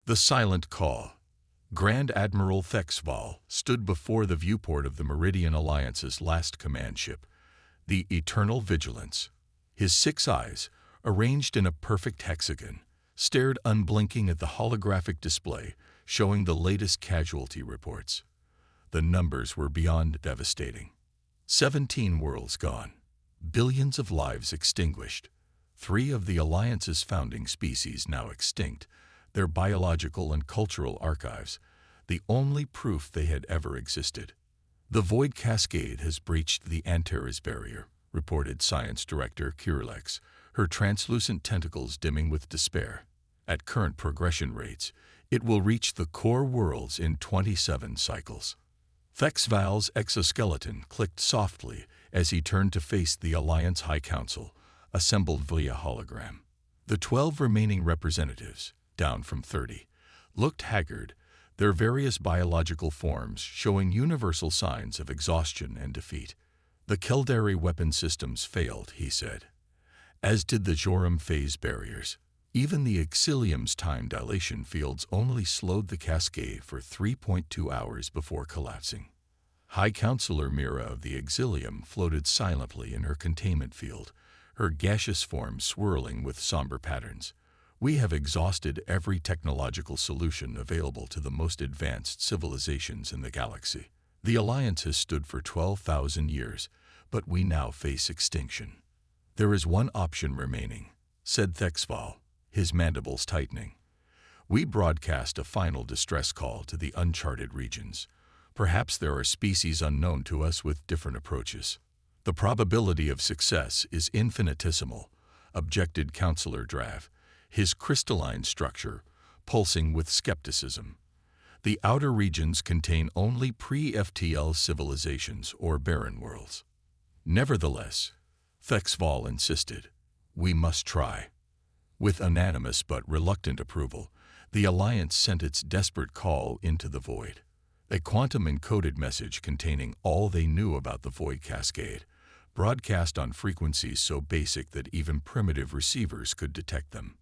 The Silent Call. Grand Admiral Thexval stood before the viewport of the Meridian Alliance's last command ship, the Eternal Vigilance. His 6 eyes, arranged in a perfect hexagon, stared unblinking at the holographic display showing the latest casualty reports. The numbers were beyond devastating. 17 worlds gone, billions of lives extinguished, 3 of the Alliance's founding species now extinct, their biological and cultural archives, the only proof they had ever existed. The Void Cascade has breached the Antares barrier, reported Science Director Kirlex, her translucent tentacles dimming with despair. At current progression rates, it will reach the core worlds in 27 cycles. Thexval's exoskeleton clicked softly as he turned to face the Alliance High Council, assembled via hologram. The 12 remaining representatives, down from 30, looked haggard, their various biological forms showing universal signs of exhaustion and defeat. The Keldari weapon systems failed, he said, as did the Joram phase barriers. Even the Exilium's time dilation fields only slowed the cascade for 3.2 hours before collapsing. High Counselor Mira of the Exilium floated silently in her containment field, her gaseous form swirling with somber patterns. We have exhausted every technological solution available to the most advanced civilizations in the galaxy. The Alliance has stood for 12,000 years, but we now face extinction. There is one option remaining, said Thexval, his mandibles tightening. We broadcast a final distress call to the uncharted regions. Perhaps there are species unknown to us with different approaches. The probability of success is infinitesimal, objected Counselor Drav, his crystalline structure pulsing with skepticism. The outer regions contain only pre-FTL civilizations or barren worlds. Nevertheless, Thexval insisted, we must try. With unanimous but reluctant approval, the Alliance sent its desperate call into the void. A quantum-encoded message containing all they knew about the Void Cascade, broadcast on frequencies so basic that even primitive receivers could detect them.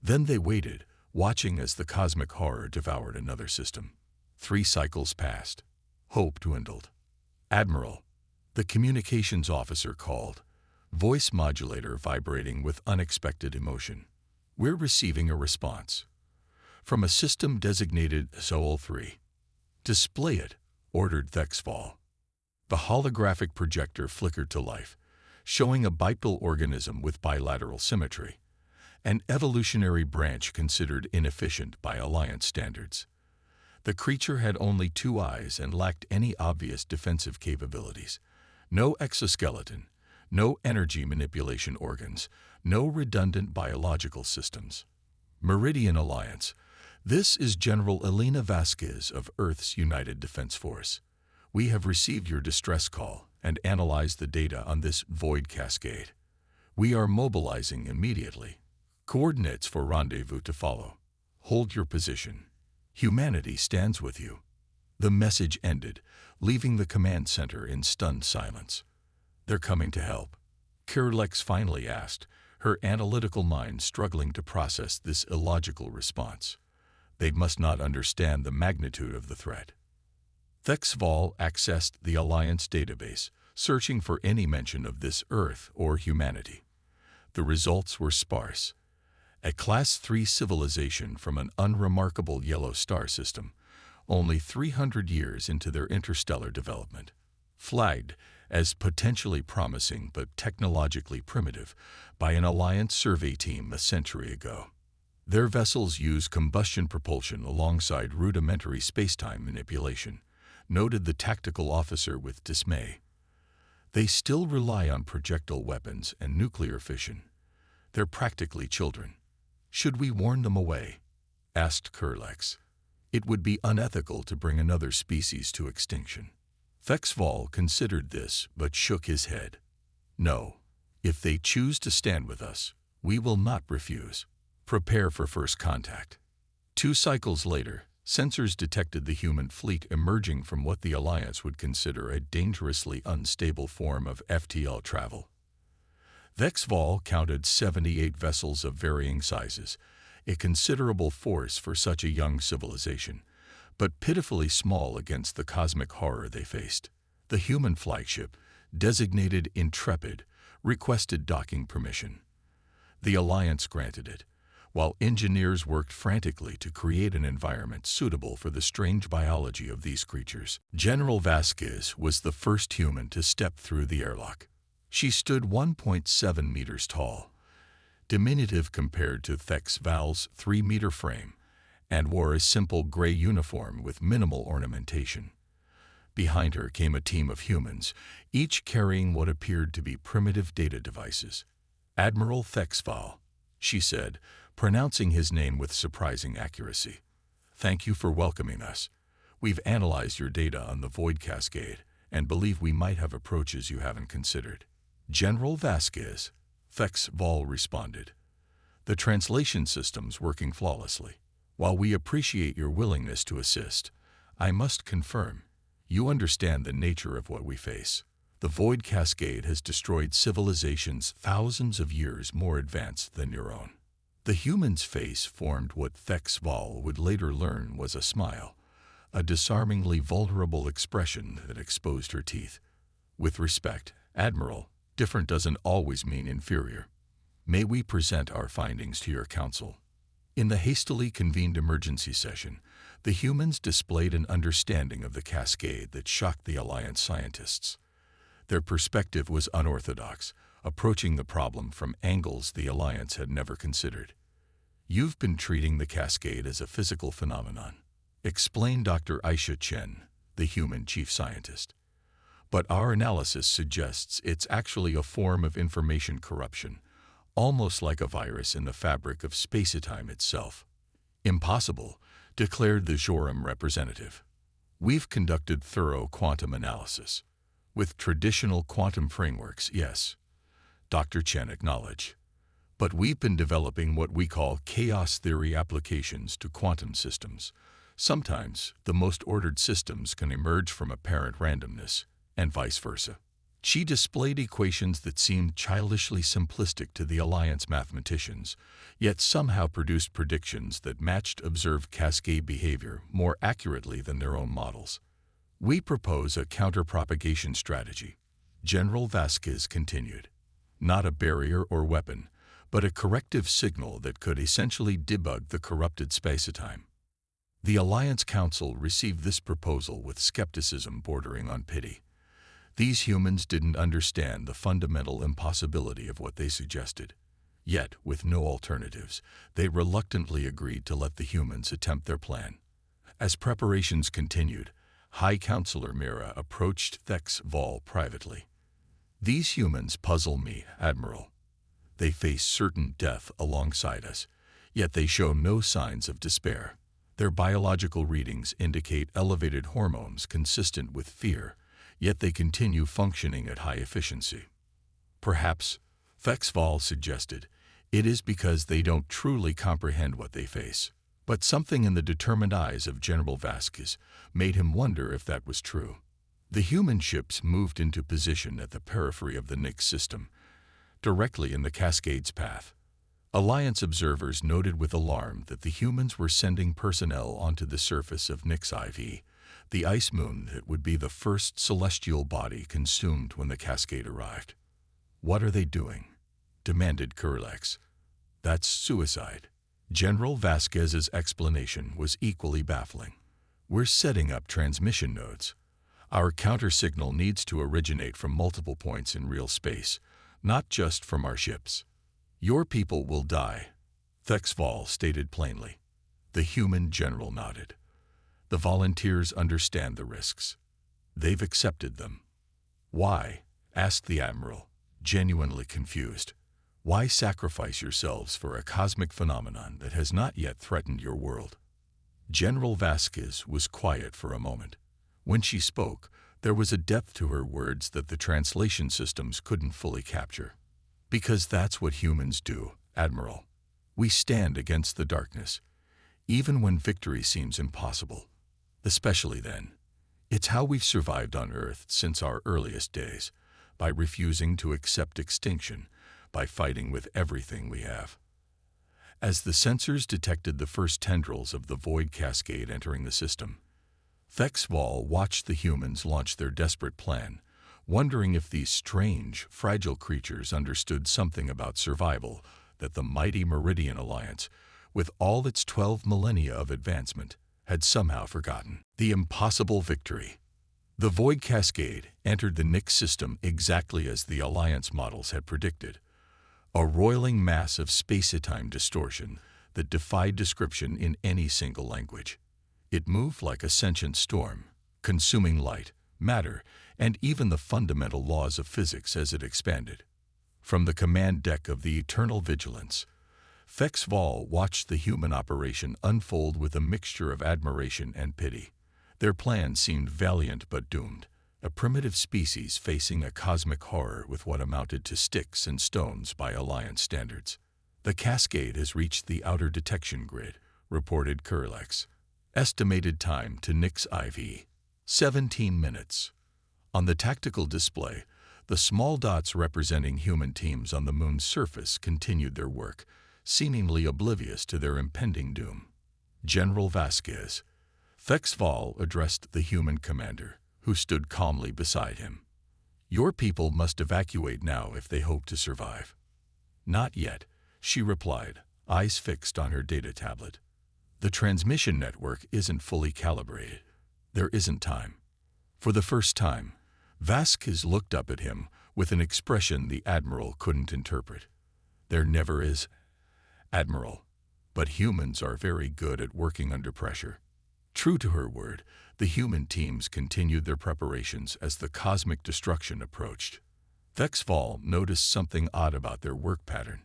Then they waited, watching as the cosmic horror devoured another system. 3 cycles passed. Hope dwindled. Admiral, the communications officer called, voice modulator vibrating with unexpected emotion. We're receiving a response. From a system designated Sol 3. Display it, ordered Thexval. The holographic projector flickered to life, showing a bipedal organism with bilateral symmetry, an evolutionary branch considered inefficient by Alliance standards. The creature had only 2 eyes and lacked any obvious defensive capabilities. No exoskeleton, no energy manipulation organs, no redundant biological systems. Meridian Alliance, this is General Elena Vasquez of Earth's United Defense Force. We have received your distress call and analyzed the data on this void cascade. We are mobilizing immediately. Coordinates for rendezvous to follow. Hold your position. Humanity stands with you. The message ended, leaving the command center in stunned silence. They're coming to help. Kirlex finally asked, her analytical mind struggling to process this illogical response. They must not understand the magnitude of the threat. Thexval accessed the Alliance database, searching for any mention of this Earth or humanity. The results were sparse. A Class 3 civilization from an unremarkable yellow star system, only 300 years into their interstellar development, flagged as potentially promising but technologically primitive by an Alliance survey team a century ago. Their vessels use combustion propulsion alongside rudimentary spacetime manipulation, noted the tactical officer with dismay. They still rely on projectile weapons and nuclear fission. They're practically children. Should we warn them away? Asked Kirlex. It would be unethical to bring another species to extinction. Thexval considered this but shook his head. No, if they choose to stand with us, we will not refuse. Prepare for first contact. 2 cycles later, sensors detected the human fleet emerging from what the Alliance would consider a dangerously unstable form of FTL travel. Thexval counted 78 vessels of varying sizes, a considerable force for such a young civilization, but pitifully small against the cosmic horror they faced. The human flagship, designated Intrepid, requested docking permission. The Alliance granted it, while engineers worked frantically to create an environment suitable for the strange biology of these creatures. General Vasquez was the first human to step through the airlock. She stood 1.7 meters tall, diminutive compared to Thex Val's 3-meter frame, and wore a simple gray uniform with minimal ornamentation. Behind her came a team of humans, each carrying what appeared to be primitive data devices. "Admiral Thexval," she said, pronouncing his name with surprising accuracy. "Thank you for welcoming us. We've analyzed your data on the Void Cascade and believe we might have approaches you haven't considered." "General Vasquez," Thexval responded, "the translation system's working flawlessly. While we appreciate your willingness to assist, I must confirm, you understand the nature of what we face. The Void Cascade has destroyed civilizations thousands of years more advanced than your own." The human's face formed what Thexval would later learn was a smile, a disarmingly vulnerable expression that exposed her teeth. "With respect, Admiral, different doesn't always mean inferior. May we present our findings to your council?" In the hastily convened emergency session, the humans displayed an understanding of the cascade that shocked the Alliance scientists. Their perspective was unorthodox, approaching the problem from angles the Alliance had never considered. "You've been treating the cascade as a physical phenomenon," explained Dr. Aisha Chen, the human chief scientist. "But our analysis suggests it's actually a form of information corruption, almost like a virus in the fabric of space-time itself." "Impossible," declared the Joram representative. "We've conducted thorough quantum analysis. With traditional quantum frameworks, yes," Dr. Chen acknowledged. "But we've been developing what we call chaos theory applications to quantum systems. Sometimes, the most ordered systems can emerge from apparent randomness, and vice versa." She displayed equations that seemed childishly simplistic to the Alliance mathematicians, yet somehow produced predictions that matched observed cascade behavior more accurately than their own models. "We propose a counter-propagation strategy," General Vasquez continued. "Not a barrier or weapon, but a corrective signal that could essentially debug the corrupted space-time." The Alliance Council received this proposal with skepticism bordering on pity. These humans didn't understand the fundamental impossibility of what they suggested. Yet, with no alternatives, they reluctantly agreed to let the humans attempt their plan. As preparations continued, High Counselor Mira approached Thexval privately. "These humans puzzle me, Admiral. They face certain death alongside us, yet they show no signs of despair. Their biological readings indicate elevated hormones consistent with fear, yet they continue functioning at high efficiency." "Perhaps," Thexval suggested, "it is because they don't truly comprehend what they face." But something in the determined eyes of General Vasquez made him wonder if that was true. The human ships moved into position at the periphery of the Nix system, directly in the cascade's path. Alliance observers noted with alarm that the humans were sending personnel onto the surface of Nix IV, the ice moon that would be the first celestial body consumed when the cascade arrived. "What are they doing?" demanded Kurlex. "That's suicide." General Vasquez's explanation was equally baffling. "We're setting up transmission nodes. Our counter-signal needs to originate from multiple points in real space, not just from our ships. Your people will die," Thexval stated plainly. The human general nodded. "The volunteers understand the risks. They've accepted them." "Why?" asked the Admiral, genuinely confused. "Why sacrifice yourselves for a cosmic phenomenon that has not yet threatened your world?" General Vasquez was quiet for a moment. When she spoke, there was a depth to her words that the translation systems couldn't fully capture. "Because that's what humans do, Admiral. We stand against the darkness, even when victory seems impossible. Especially then. It's how we've survived on Earth since our earliest days, by refusing to accept extinction, by fighting with everything we have." As the sensors detected the first tendrils of the void cascade entering the system, Fexval watched the humans launch their desperate plan, wondering if these strange, fragile creatures understood something about survival that the mighty Meridian Alliance, with all its 12 millennia of advancement, had somehow forgotten. The impossible victory. The void cascade entered the Nyx system exactly as the Alliance models had predicted, a roiling mass of space-time distortion that defied description in any single language. It moved like a sentient storm, consuming light, matter, and even the fundamental laws of physics as it expanded. From the command deck of the Eternal Vigilance, Fexval watched the human operation unfold with a mixture of admiration and pity. Their plan seemed valiant but doomed, a primitive species facing a cosmic horror with what amounted to sticks and stones by Alliance standards. "The cascade has reached the outer detection grid," reported Kurlex. Estimated time to Nyx IV, 17 minutes. On the tactical display, the small dots representing human teams on the moon's surface continued their work, seemingly oblivious to their impending doom. General Vasquez. Fexval addressed the human commander, who stood calmly beside him. "Your people must evacuate now if they hope to survive." "Not yet," she replied, eyes fixed on her data tablet. "The transmission network isn't fully calibrated. There isn't time." For the first time, Vasquez looked up at him with an expression the Admiral couldn't interpret. "There never is, Admiral, but humans are very good at working under pressure." True to her word, the human teams continued their preparations as the cosmic destruction approached. Fexval noticed something odd about their work pattern.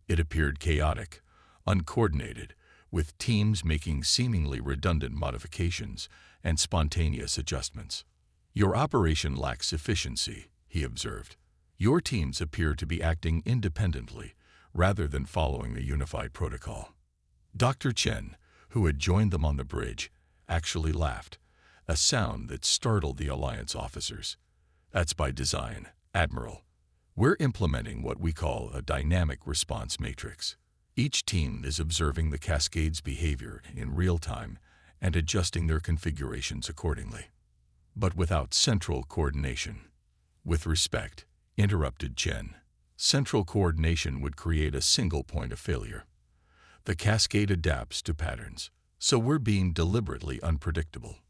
It appeared chaotic, uncoordinated, with teams making seemingly redundant modifications and spontaneous adjustments. "Your operation lacks efficiency," he observed. "Your teams appear to be acting independently rather than following the unified protocol." Dr. Chen, who had joined them on the bridge, actually laughed, a sound that startled the Alliance officers. "That's by design, Admiral. We're implementing what we call a dynamic response matrix. Each team is observing the cascade's behavior in real time and adjusting their configurations accordingly. But without central coordination." "With respect," interrupted Chen, "central coordination would create a single point of failure. The cascade adapts to patterns, so we're being deliberately unpredictable."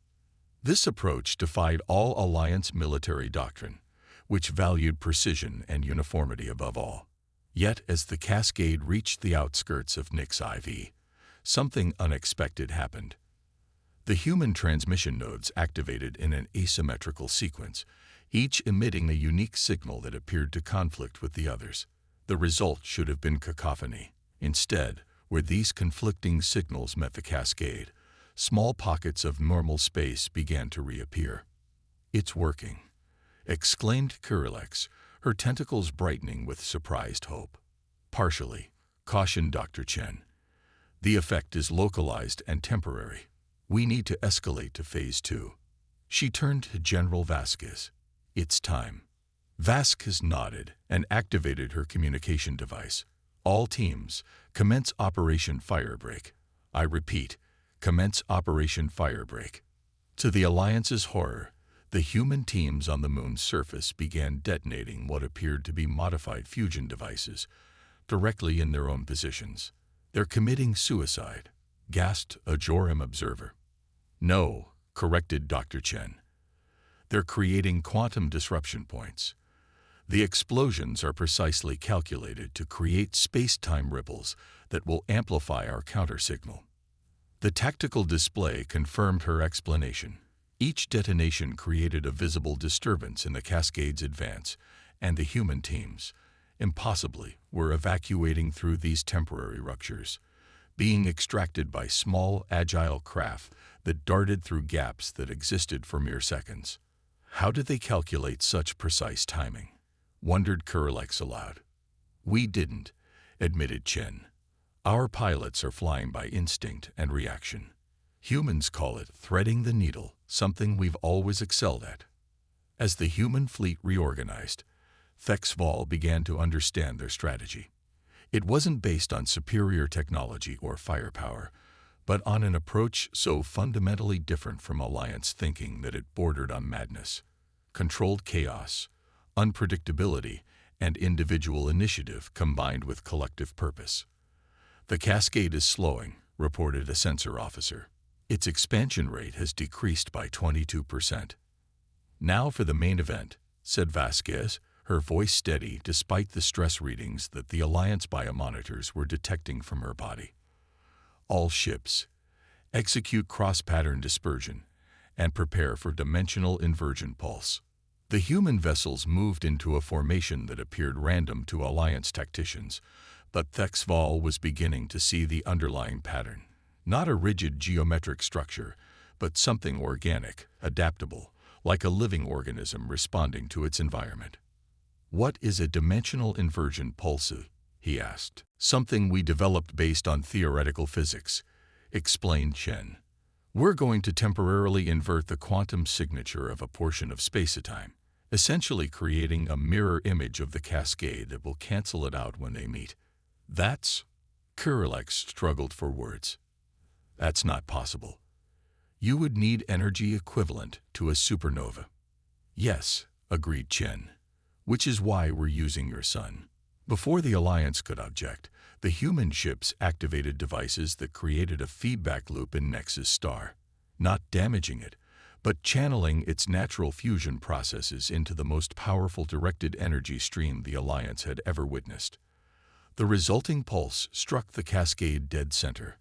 This approach defied all Alliance military doctrine, which valued precision and uniformity above all. Yet as the cascade reached the outskirts of Nyx IV, something unexpected happened. The human transmission nodes activated in an asymmetrical sequence, each emitting a unique signal that appeared to conflict with the others. The result should have been cacophony. Instead, where these conflicting signals met the cascade, small pockets of normal space began to reappear. "It's working," exclaimed Kurlex, her tentacles brightening with surprised hope. "Partially," cautioned Dr. Chen. "The effect is localized and temporary. We need to escalate to Phase 2. She turned to General Vasquez. "It's time." Vasquez nodded and activated her communication device. "All teams, commence Operation Firebreak. I repeat, commence Operation Firebreak." To the Alliance's horror, the human teams on the moon's surface began detonating what appeared to be modified fusion devices directly in their own positions. "They're committing suicide," gasped a Joram observer. "No," corrected Dr. Chen. "They're creating quantum disruption points. The explosions are precisely calculated to create space-time ripples that will amplify our countersignal." The tactical display confirmed her explanation. Each detonation created a visible disturbance in the cascade's advance, and the human teams, impossibly, were evacuating through these temporary ruptures, being extracted by small, agile craft that darted through gaps that existed for mere seconds. "How did they calculate such precise timing?" wondered Kurlex aloud. "We didn't," admitted Chen. "Our pilots are flying by instinct and reaction. Humans call it threading the needle, something we've always excelled at." As the human fleet reorganized, Fexval began to understand their strategy. It wasn't based on superior technology or firepower, but on an approach so fundamentally different from Alliance thinking that it bordered on madness. Controlled chaos, unpredictability, and individual initiative combined with collective purpose. "The cascade is slowing," reported a sensor officer. "Its expansion rate has decreased by 22%. "Now for the main event," said Vasquez, her voice steady despite the stress readings that the Alliance biomonitors were detecting from her body. "All ships, execute cross-pattern dispersion and prepare for dimensional inversion pulse." The human vessels moved into a formation that appeared random to Alliance tacticians, but Thexval was beginning to see the underlying pattern. Not a rigid geometric structure, but something organic, adaptable, like a living organism responding to its environment. "What is a dimensional inversion pulse?" he asked. "Something we developed based on theoretical physics," explained Chen. "We're going to temporarily invert the quantum signature of a portion of space-time, essentially creating a mirror image of the cascade that will cancel it out when they meet." "That's..." Kurilex struggled for words. "That's not possible. You would need energy equivalent to a supernova." "Yes," agreed Chen, "which is why we're using your sun." Before the Alliance could object, the human ships activated devices that created a feedback loop in Nexus star, not damaging it, but channeling its natural fusion processes into the most powerful directed energy stream the Alliance had ever witnessed. The resulting pulse struck the cascade dead center.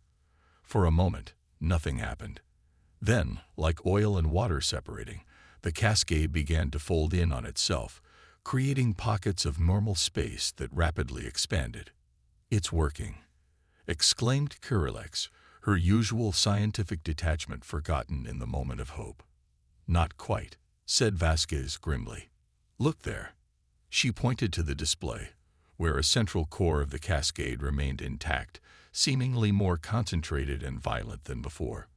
For a moment, nothing happened. Then, like oil and water separating, the cascade began to fold in on itself, creating pockets of normal space that rapidly expanded. "It's working," exclaimed Kurilex, her usual scientific detachment forgotten in the moment of hope. "Not quite," said Vasquez grimly. "Look there." She pointed to the display, where a central core of the cascade remained intact, seemingly more concentrated and violent than before.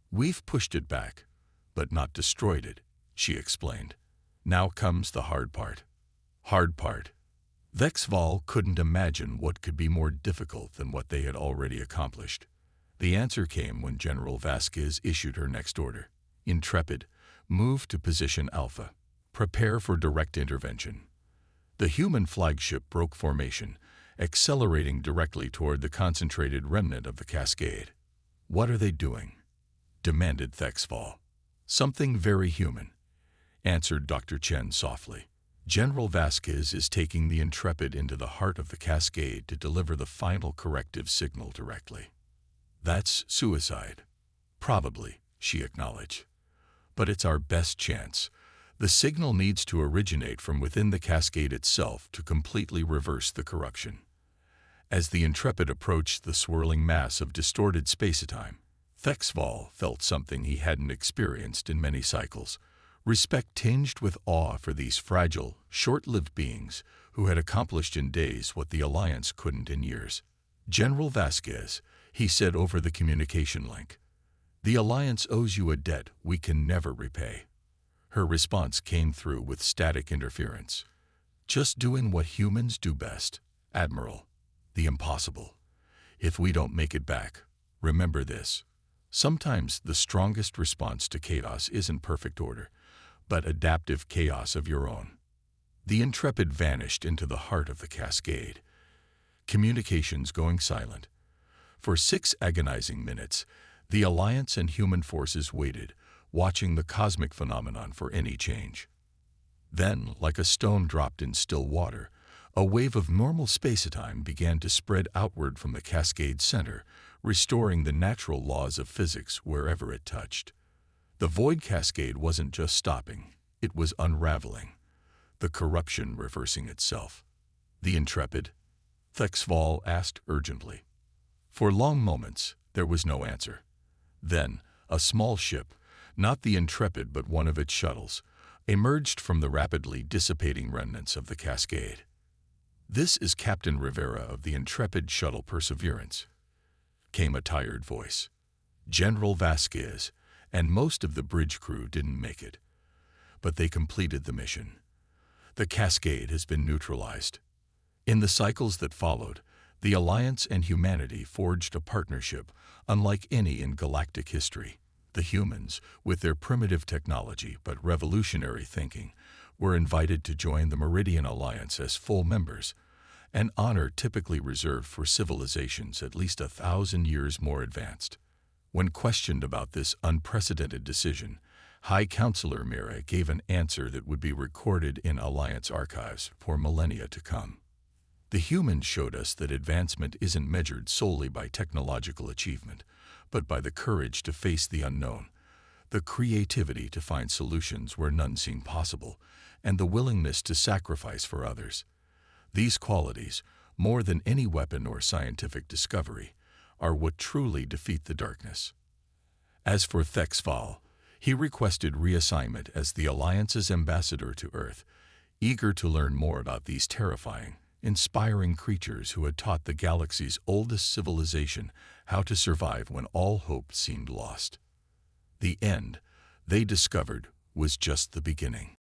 "We've pushed it back, but not destroyed it," she explained. "Now comes the hard part." "Hard part?" Vexval couldn't imagine what could be more difficult than what they had already accomplished. The answer came when General Vasquez issued her next order. "Intrepid, move to position Alpha. Prepare for direct intervention." The human flagship broke formation, accelerating directly toward the concentrated remnant of the cascade. "What are they doing?" demanded Thexval. "Something very human," answered Dr. Chen softly. "General Vasquez is taking the Intrepid into the heart of the cascade to deliver the final corrective signal directly." "That's suicide." "Probably," she acknowledged. "But it's our best chance. The signal needs to originate from within the cascade itself to completely reverse the corruption." As the Intrepid approached the swirling mass of distorted space-time, Thexval felt something he hadn't experienced in many cycles: respect tinged with awe for these fragile, short-lived beings who had accomplished in days what the Alliance couldn't in years. "General Vasquez," he said over the communication link, "the Alliance owes you a debt we can never repay." Her response came through with static interference. "Just doing what humans do best, Admiral. The impossible. If we don't make it back, remember this. Sometimes the strongest response to chaos isn't perfect order, but adaptive chaos of your own." The Intrepid vanished into the heart of the cascade, communications going silent. For 6 agonizing minutes, the Alliance and human forces waited, watching the cosmic phenomenon for any change. Then, like a stone dropped in still water, a wave of normal space-time began to spread outward from the cascade's center, restoring the natural laws of physics wherever it touched. The void cascade wasn't just stopping, it was unraveling, the corruption reversing itself. "The Intrepid?" Thexval asked urgently. For long moments, there was no answer. Then, a small ship, not the Intrepid but one of its shuttles, emerged from the rapidly dissipating remnants of the cascade. "This is Captain Rivera of the Intrepid Shuttle Perseverance," came a tired voice. "General Vasquez and most of the bridge crew didn't make it, but they completed the mission. The cascade has been neutralized." In the cycles that followed, The Alliance and humanity forged a partnership unlike any in galactic history. The humans, with their primitive technology but revolutionary thinking, were invited to join the Meridian Alliance as full members, an honor typically reserved for civilizations at least 1,000 years more advanced. When questioned about this unprecedented decision, High Counselor Mira gave an answer that would be recorded in Alliance archives for millennia to come. The humans showed us that advancement isn't measured solely by technological achievement, but by the courage to face the unknown, the creativity to find solutions where none seem possible, and the willingness to sacrifice for others. These qualities, more than any weapon or scientific discovery, are what truly defeat the darkness. As for Thexval, he requested reassignment as the Alliance's ambassador to Earth, eager to learn more about these terrifying, inspiring creatures who had taught the galaxy's oldest civilization how to survive when all hope seemed lost. The end, they discovered, was just the beginning.